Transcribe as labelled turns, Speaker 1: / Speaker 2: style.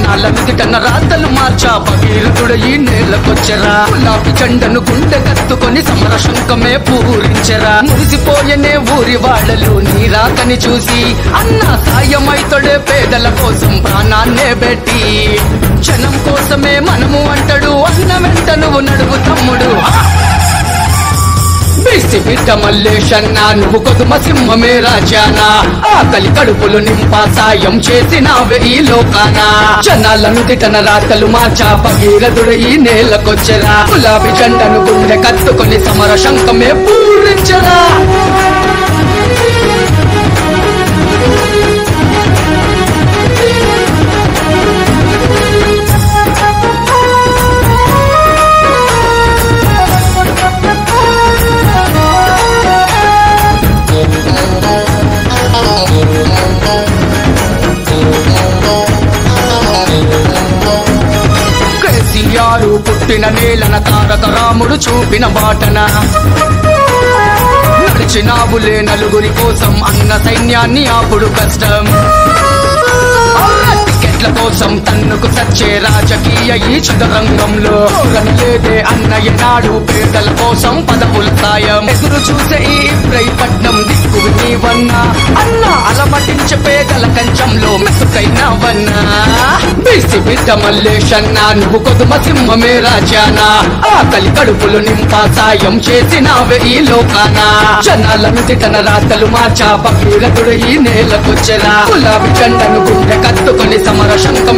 Speaker 1: జనాల నుదిటన రాతలు మార్చా భగీరథుడు ఈ నేలకొచ్చరా గులాబీ జెండను గుండె కత్తుకొని సమర శంఖమే పూరించరా మురిసిపోయనే ఊరి వాళ్ళలు నీ రాకని చూసి అన్న సాయమైతడే పేదల కోసం ప్రాణాన్నే పెట్టి జనం కోసమే మనము అంటాడు అన్న వెంట నువ్వు నడువు తమ్ముడు బీసీ బిడ్డ మల్లేశన్నా నువ్వు కొదుమ సింహమే రాజానా ఆకలి కడుపులు నింపా సాయం చేసినావే ఈ లోకాన జనాలను తిటన రాతలు మార్చా భగీరథుడు ఈ నేలకొచ్చరా గులాబీ జెండను గుండె కత్తుకొని సమర శంఖమే పూరించరా కేసీఆర్ పుట్టిన నేలన తారక రాముడు చూపిన బాటన నడిచినావులే నలుగురి కోసం అన్న సైన్యాన్ని ఆపుడు కష్టం టికెట్ల కోసం తన్నుకు సచ్చే రాజకీయ ఈ చదరంగంలో లేదే అన్నయ్య నాడు పేదల కోసం పదవుల సాయం ఎదురు చూసే ఈ ఇబ్రహీపట్నం దిక్కు నీవన్నా అన్న అలమటించే పేదల కంచంలో మెసుకైనావన్నా బీసీ బిడ్డ మల్లేశన్నా నువ్వు కొదుమ సింహమే రాజానా ఆకలి కడుపులు నింపా సాయం చేసినావే ఈ లోకాన జనాలను తిటన రాతలు మార్చా భగీరథుడు ఈ నేలకొచ్చరా గులాబీ జెండను గుండె కత్తుకొని సమర శంఖం